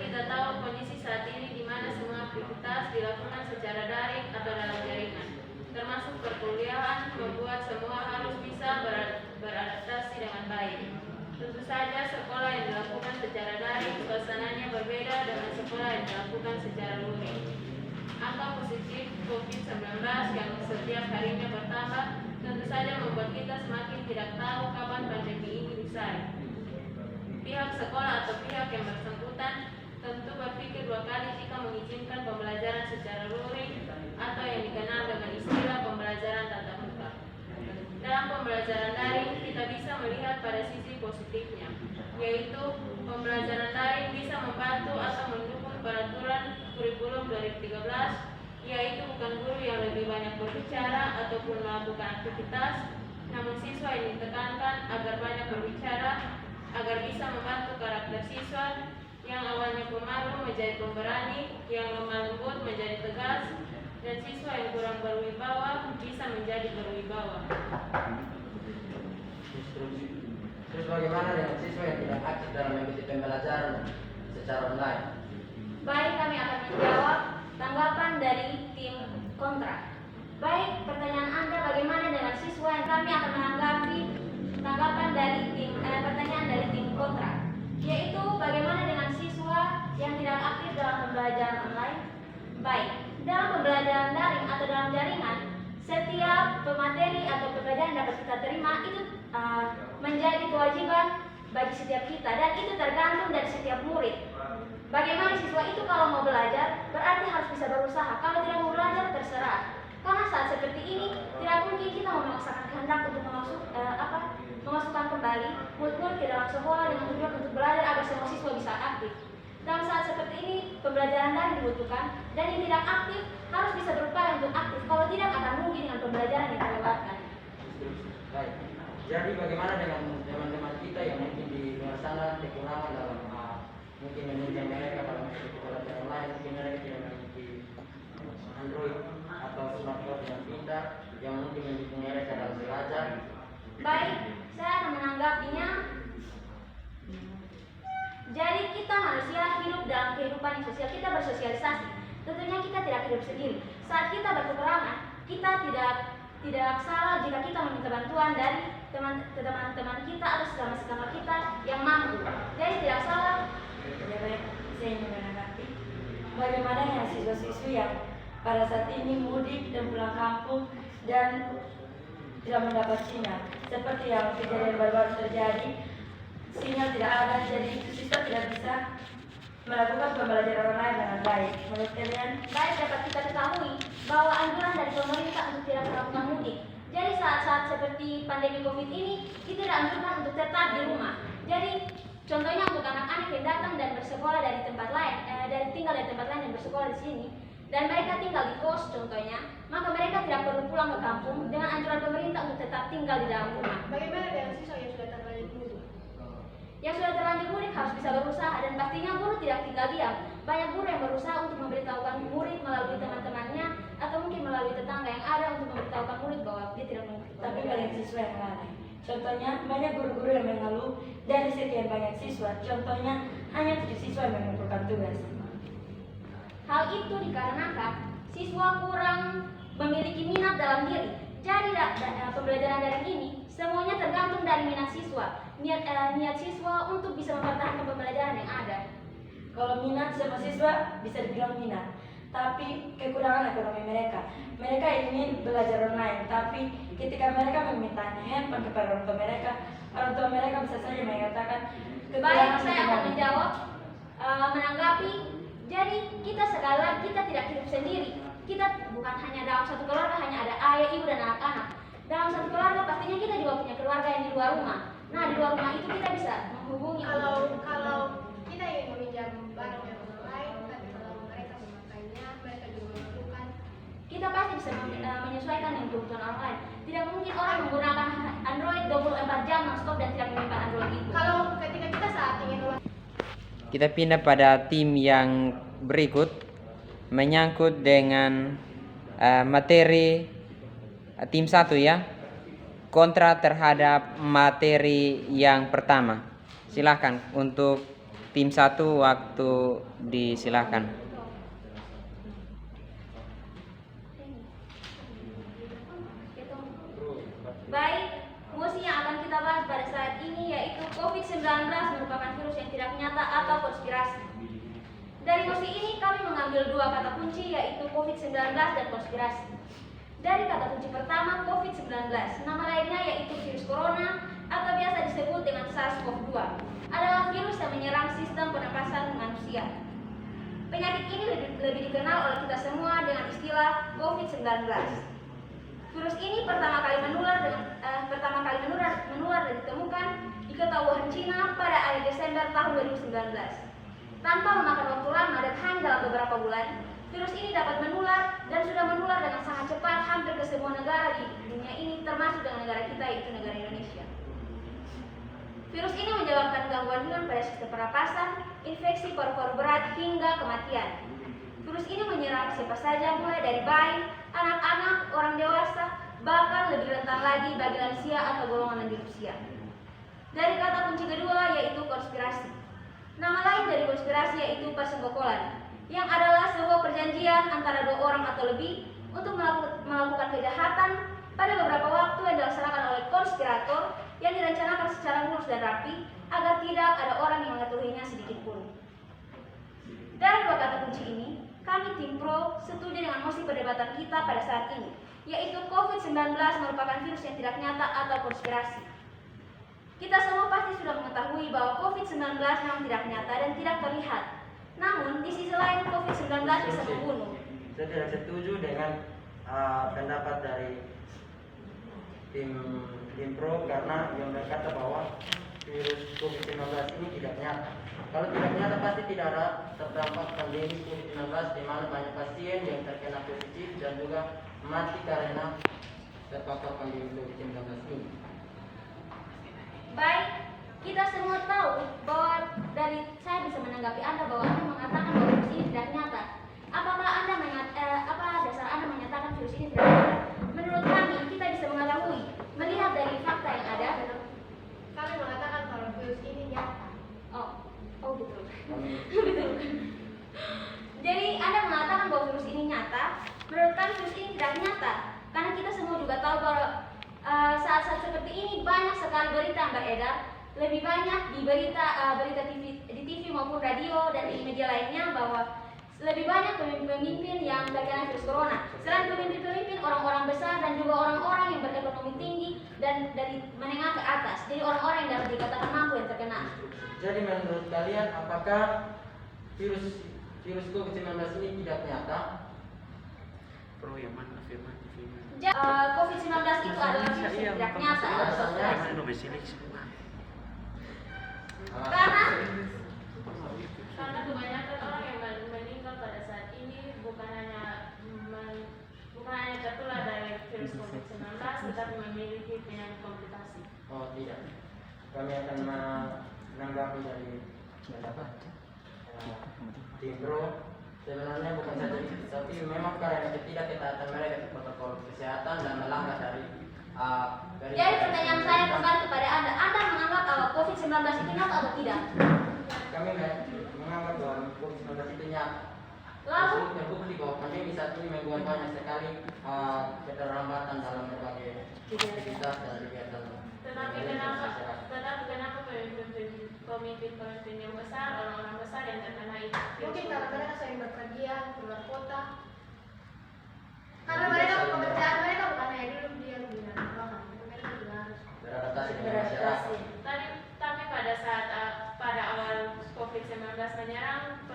kita tahu kondisi saat ini di mana semua aktivitas dilakukan secara daring atau dalam jaringan, termasuk perkuliahan, membuat semua harus bisa beradaptasi dengan baik. Tentu saja sekolah yang dilakukan secara daring suasananya berbeda dengan sekolah yang dilakukan secara luring. Angka positif COVID-19 yang setiap harinya bertambah tentu saja membuat kita semakin tidak tahu kapan pandemi ini usai. Pihak sekolah atau pihak yang bersangkutan tentu berpikir dua kali jika mengizinkan pembelajaran secara luring atau yang dikenal dengan istilah pembelajaran tatap muka. Dalam pembelajaran daring, kita bisa melihat pada sisi positifnya, yaitu pembelajaran daring bisa membantu atau mendukung peraturan kurikulum 2013, yaitu bukan guru yang lebih banyak berbicara ataupun melakukan aktivitas, namun siswa yang ditekankan agar banyak berbicara, agar bisa membantu karakter siswa yang awalnya pemalu menjadi pemberani, yang lemah lembut menjadi tegas, dan siswa yang kurang berwibawa bisa menjadi berwibawa. Terus bagaimana dengan siswa yang tidak aktif dalam mengikuti pembelajaran secara online? Baik, kami akan menjawab tanggapan dari tim kontra. Baik, pertanyaan Anda bagaimana dengan siswa yang kami akan menanggapi tanggapan dari pertanyaan dari tim kontra, yaitu bagaimana dengan siswa yang tidak aktif dalam pembelajaran online. Baik, dalam pembelajaran daring atau dalam jaringan, setiap pemateri atau pembelajaran dapat kita terima itu menjadi kewajiban bagi setiap kita, dan itu tergantung dari setiap murid. Bagaimana siswa itu kalau mau belajar berarti harus bisa berusaha, kalau tidak mau belajar terserah. Karena saat seperti ini tidak mungkin kita memaksakan kehendak untuk memasukkan kembali murid-murid ke dalam sekolah dengan tujuan untuk belajar agar semua siswa bisa aktif. Dalam saat seperti ini pembelajaran daring dibutuhkan, dan yang tidak aktif harus bisa berupaya untuk aktif, kalau tidak akan mungkin dengan pembelajaran yang terlewatkan. Baik. Jadi bagaimana dengan teman-teman kita yang mungkin di luar sana kekurangan dalam mungkin menunjang mereka dalam mengikuti pelajaran online, mungkin mereka tidak memiliki Android atau smartphone yang pintar yang mungkin mendukung mereka dalam belajar. Baik, saya akan menanggapinya. Jadi kita manusia hidup dalam kehidupan yang sosial, kita bersosialisasi. Tentunya kita tidak hidup sendiri. Saat kita berkekurangan, kita tidak salah jika kita meminta bantuan dari teman-teman kita atau sesama kita yang mampu. Jadi tidak salah. Ya baik, saya ingin menanggapi bagaimana dengan siswa-siswi yang pada saat ini mudik dan pulang kampung dan tidak mendapat sinyal, seperti yang kejadian baru-baru terjadi, sinyal tidak ada, jadi siswa tidak bisa melakukan pembelajaran online dengan baik. Menurut kalian? Baik, dapat kita ketahui bahwa anjuran dari pemerintah untuk tidak melakukan mudik. Jadi saat-saat seperti pandemi COVID ini, kita dianjurkan untuk tetap di rumah. Jadi contohnya untuk anak-anak yang datang dan bersekolah dari tempat lain, tinggal dari tempat lain dan bersekolah di sini, dan mereka tinggal di kos contohnya, maka mereka tidak perlu pulang ke kampung dengan anjuran pemerintah untuk tetap tinggal di dalam rumah. Bagaimana dengan siswa yang sudah terlanjur mudik? Yang sudah terlanjur mudik harus bisa berusaha, dan pastinya guru tidak tinggal diam. Banyak guru yang berusaha untuk memberitahukan murid melalui teman-temannya atau mungkin melalui tetangga yang ada untuk memberitahukan murid bahwa dia tidak mengikuti. Tapi banyak siswa yang lalai. Contohnya, banyak guru-guru yang mengeluh dari sekian banyak siswa. Contohnya, hanya 7 siswa yang mengumpulkan tugas. Hal itu dikarenakan siswa kurang memiliki minat dalam diri. Jadi pembelajaran daring ini semuanya tergantung dari minat siswa, niat siswa untuk bisa mempertahankan pembelajaran yang ada. Kalau minat, semua siswa bisa dibilang minat, tapi kekurangan ekonomi mereka. Mereka ingin belajar online, tapi ketika mereka meminta handphone kepada orang tua mereka bisa saja mengatakan Baik, saya akan ekonomi. menjawab, menanggapi. Jadi kita sekali lagi kita tidak hidup sendiri. Kita bukan hanya dalam satu keluarga, hanya ada ayah, ibu, dan anak-anak. Dalam satu keluarga pastinya kita juga punya keluarga yang di luar rumah. Nah, di luar rumah itu kita bisa menghubungi. Kalau kita ingin meminjam barang yang online, tapi kalau mereka memakainya, mereka juga membutuhkan. Kita pasti bisa menyesuaikan dengan kebutuhan orang lain. Tidak mungkin orang menggunakan Android 24 jam non-stop dan tidak menyimpan Android itu. Kalau ketika kita saat ingin Kita pindah pada tim yang berikut, menyangkut dengan materi tim 1 ya, kontra terhadap materi yang pertama. Silakan untuk tim 1 waktu disilakan. Baik, mosi yang akan kita bahas pada saat ini yaitu COVID-19 merupakan virus yang tidak nyata atau konspirasi. Dari mosi ini kami mengambil dua kata kunci yaitu COVID-19 dan konspirasi. Dari kata kunci pertama COVID-19, nama lainnya yaitu virus corona atau biasa disebut dengan SARS-CoV-2, adalah virus yang menyerang sistem pernapasan manusia. Penyakit ini lebih dikenal oleh kita semua dengan istilah COVID-19. Virus ini pertama kali menular dan ditemukan di kota Wuhan, Cina pada akhir Desember tahun 2019. Tanpa memakan waktu lama dan hanya dalam beberapa bulan, virus ini dapat menular dan sudah menular dengan sangat cepat hampir ke semua negara di dunia ini, termasuk dengan negara kita yaitu negara Indonesia. Virus ini menyebabkan gangguan pada sistem pernapasan, infeksi paru-paru berat hingga kematian. Virus ini menyerang siapa saja mulai dari bayi, anak-anak, orang dewasa, bahkan lebih rentan lagi bagi lansia atau golongan lanjut usia. Dari kata kunci kedua yaitu konspirasi. Nama lain dari konspirasi yaitu persenggokolan, yang adalah sebuah perjanjian antara dua orang atau lebih untuk melakukan kejahatan pada beberapa waktu yang dilaksanakan oleh konspirator yang direncanakan secara mulus dan rapi agar tidak ada orang yang mengetahuinya sedikit pun. Dari dua kata kunci ini, kami tim Pro setuju dengan mosi perdebatan kita pada saat ini, yaitu COVID-19 merupakan virus yang tidak nyata atau konspirasi. Kita semua pasti sudah mengetahui bahwa COVID-19 memang tidak nyata dan tidak terlihat. Namun, di sisi lain COVID-19 bisa membunuh. Saya tidak setuju dengan pendapat dari tim Pro karena yang berkata bahwa virus COVID-19 ini tidak nyata. Kalau tidak nyata pasti tidak ada terdampak pandemi COVID-19 di mana banyak pasien yang terkena positif dan juga mati karena terpapar pandemi COVID-19 ini. Baik, kita semua tahu bahwa saya bisa menanggapi Anda bahwa Anda mengatakan bahwa virus ini tidak nyata. Apakah apa dasar Anda menyatakan virus ini tidak nyata? Menurut kami, kita bisa mengetahui melihat dari fakta yang ada. Kami mengatakan kalau virus ini nyata. Oh betul. Betul. Jadi Anda mengatakan bahwa virus ini nyata. Menurut kami virus ini tidak nyata, karena kita semua juga tahu bahwa saat-saat seperti ini banyak sekali berita yang beredar, lebih banyak di berita di TV maupun radio dan di media lainnya bahwa lebih banyak pemimpin yang terkena virus corona. Selain pemimpin-pemimpin, orang-orang besar dan juga orang-orang yang berekonomi tinggi dan dari menengah ke atas. Jadi orang-orang yang dapat dikatakan mampu yang terkena. Jadi menurut kalian apakah virus COVID-19 ini tidak nyata? Pro yang mana afirmatif ini? COVID-19 itu adalah virus yang tidak nyata. Mana domisilik semua? Karena kebanyakan orang yang meninggal pada saat ini bukan hanya tertular dari virus COVID-19 tetapi memiliki penyakit komplikasi. Oh tidak. Kami akan menanggapi dari pendapat tim Pro. Sebenarnya bukan saja itu, tapi memang karena ketidakketaatan mereka di protokol kesehatan dan melanggar dari Jadi pertanyaan saya kembali kepada Anda. Anda menganggap bahwa COVID-19 itu nyata atau tidak? Kami menganggap bahwa COVID-19 itu nyata. Lalu Terbukti bahwa pandemi saat ini membuat banyak sekali keterlambatan dalam berbagai aktivitas dan kegiatan. Tetapi kenapa pemimpin yang besar, orang-orang besar yang terkena itu? Mungkin karena mereka sering berpergian keluar kota. Karena mereka pekerjaan mereka bukan hanya duduk diam di dalam ruangan, mereka juga harus Beradaptasi dengan masyarakat. Tapi pada saat pada awal COVID-19 menyerang,